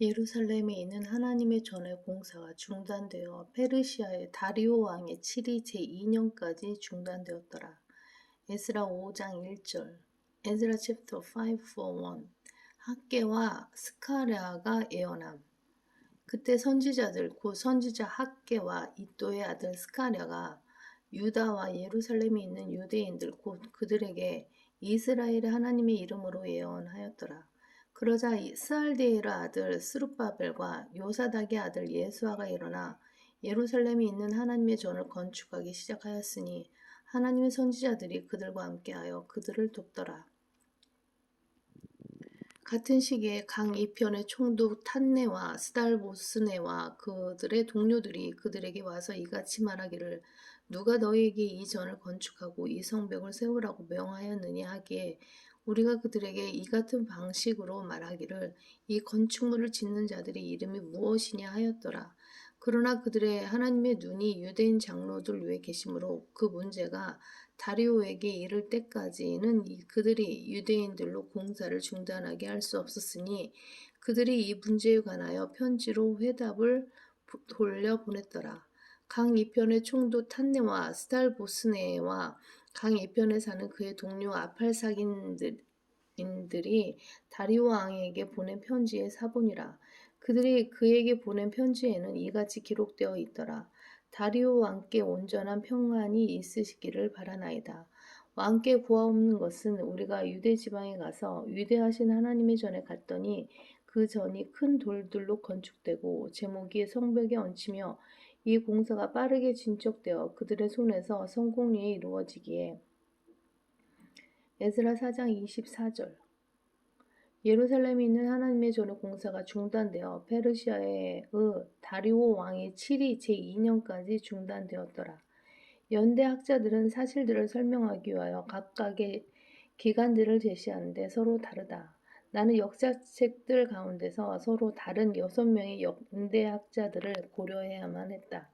예루살렘에 있는 하나님의 전의 공사가 중단되어 페르시아의 다리오 왕의 7위 제2년까지 중단되었더라. 에스라 5장 1절. 에스라 chapter 5:1. 학개와 스가랴가 예언함. 그때 선지자들 곧 선지자 학개와 이도의 아들 스가랴가 유다와 예루살렘에 있는 유대인들 곧 그들에게 이스라엘의 하나님의 이름으로 예언하였더라. 그러자 스알디엘의 아들 스룹바벨과 요사닥의 아들 예수아가 일어나 예루살렘에 있는 하나님의 전을 건축하기 시작하였으니 하나님의 선지자들이 그들과 함께하여 그들을 돕더라. 같은 시기에 강 이편의 총독 탄네와 스달보스네와 그들의 동료들이 그들에게 와서 이같이 말하기를 누가 너희에게 이 전을 건축하고 이 성벽을 세우라고 명하였느냐 하기에 우리가 그들에게 이 같은 방식으로 말하기를 이 건축물을 짓는 자들의 이름이 무엇이냐 하였더라. 그러나 그들의 하나님의 눈이 유대인 장로들 위에 계시므로 그 문제가 다리오에게 이를 때까지는 그들이 유대인들로 공사를 중단하게 할 수 없었으니 그들이 이 문제에 관하여 편지로 회답을 돌려보냈더라. 강 이편의 총독 탄네와 스달보스네와 강 이편에 사는 그의 동료 아팔사긴들이 다리오 왕에게 보낸 편지의 사본이라. 그들이 그에게 보낸 편지에는 이같이 기록되어 있더라. 다리오 왕께 온전한 평안이 있으시기를 바라나이다. 왕께 구하옵는 것은 우리가 유대 지방에 가서 위대하신 하나님의 전에 갔더니 그 전이 큰 돌들로 건축되고 제목이 성벽에 얹히며 이 공사가 빠르게 진척되어 그들의 손에서 성공리에 이루어지기에. 에스라 4장 24절. 예루살렘에 있는 하나님의 전의 공사가 중단되어 페르시아의 다리오 왕의 7위 제2년까지 중단되었더라. 연대 학자들은 사실들을 설명하기 위하여 각각의 기간들을 제시하는데 서로 다르다. 나는 역사책들 가운데서 서로 다른 6명의 연대 학자들을 고려해야만 했다.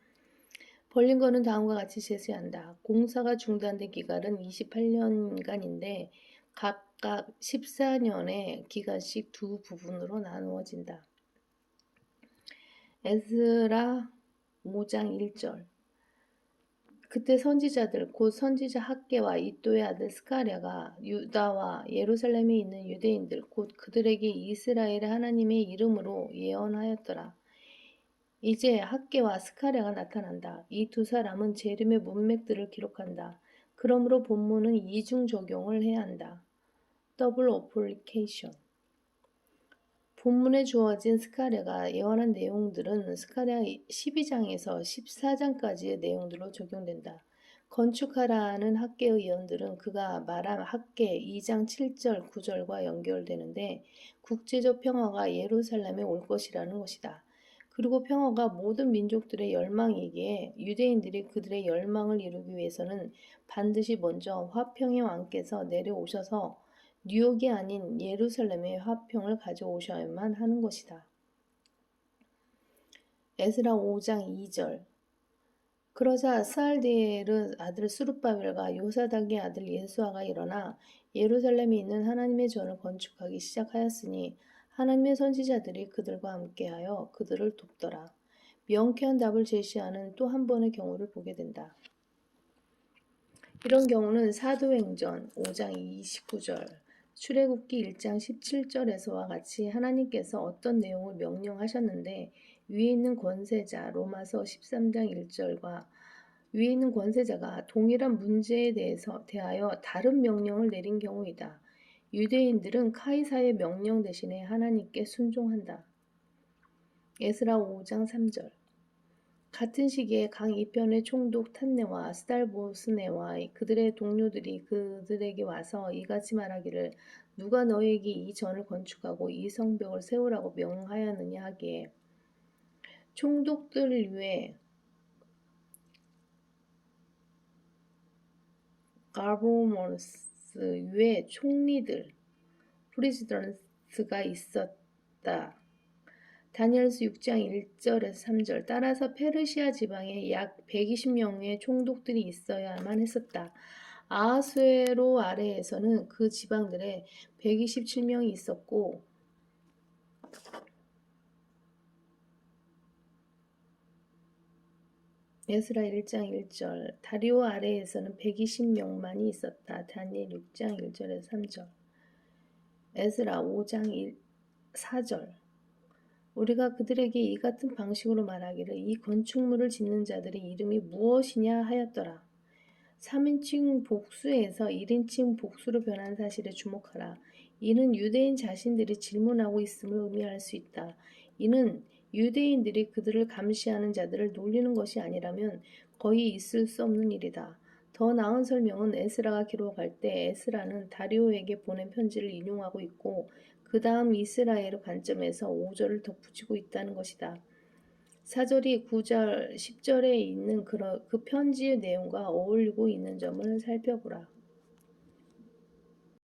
벌린 거는 다음과 같이 제시한다. 공사가 중단된 기간은 28년간인데 각각 14년의 기간씩 두 부분으로 나누어진다. 에스라 5장 1절. 그때 선지자들 곧 선지자 학개와 이도의 아들 스가랴가 유다와 예루살렘에 있는 유대인들 곧 그들에게 이스라엘의 하나님의 이름으로 예언하였더라. 이제 학개와 스가랴가 나타난다. 이 두 사람은 재림의 문맥들을 기록한다. 그러므로 본문은 이중 적용을 해야 한다. 더블 어플리케이션. 본문에 주어진 스가랴가 예언한 내용들은 스가랴 12장에서 14장까지의 내용들로 적용된다. 건축하라는 학개의 예언들은 그가 말한 학개 2장 7절 9절과 연결되는데 국제적 평화가 예루살렘에 올 것이라는 것이다. 그리고 평화가 모든 민족들의 열망이기에 유대인들이 그들의 열망을 이루기 위해서는 반드시 먼저 화평의 왕께서 내려오셔서 뉴욕이 아닌 예루살렘에 화평을 가져오셔야만 하는 것이다. 에스라 5장 2절. 그러자 스알디엘의 아들 스룹바벨과 요사닥의 아들 예수아가 일어나 예루살렘에 있는 하나님의 전을 건축하기 시작하였으니 하나님의 선지자들이 그들과 함께하여 그들을 돕더라. 명쾌한 답을 제시하는 또 한 번의 경우를 보게 된다. 이런 경우는 사도행전 5장 29절, 출애굽기 1장 17절에서와 같이 하나님께서 어떤 내용을 명령하셨는데 위에 있는 권세자 로마서 13장 1절과 위에 있는 권세자가 동일한 문제에 대하여 다른 명령을 내린 경우이다. 유대인들은 카이사의 명령 대신에 하나님께 순종한다. 에스라 5장 3절. 같은 시기에 강 이편의 총독 탄네와 스달보스네와 그들의 동료들이 그들에게 와서 이같이 말하기를 누가 너희에게 이 전을 건축하고 이 성벽을 세우라고 명하였느냐 하기에 총독들 위에 가버먼스 위에 총리들 프리지던스가 있었다. 다니엘서 6장 1절에서 3절. 따라서 페르시아 지방에 약 120명의 총독들이 있어야만 했었다. 아하수에로 아래에서는 그 지방들에 127명이 있었고 에스라 1장 1절 다리오 아래에서는 120명만이 있었다. 다니엘 6장 1절에서 3절 에스라 5장 4절 우리가 그들에게 이 같은 방식으로 말하기를 이 건축물을 짓는 자들의 이름이 무엇이냐 하였더라. 3인칭 복수에서 1인칭 복수로 변한 사실에 주목하라. 이는 유대인 자신들이 질문하고 있음을 의미할 수 있다. 이는 유대인들이 그들을 감시하는 자들을 놀리는 것이 아니라면 거의 있을 수 없는 일이다. 더 나은 설명은 에스라가 기록할 때 에스라는 다리오에게 보낸 편지를 인용하고 있고 그 다음 이스라엘 관점에서 5절을 덧붙이고 있다는 것이다. 4절이 9절, 10절에 있는 그 편지의 내용과 어울리고 있는 점을 살펴보라.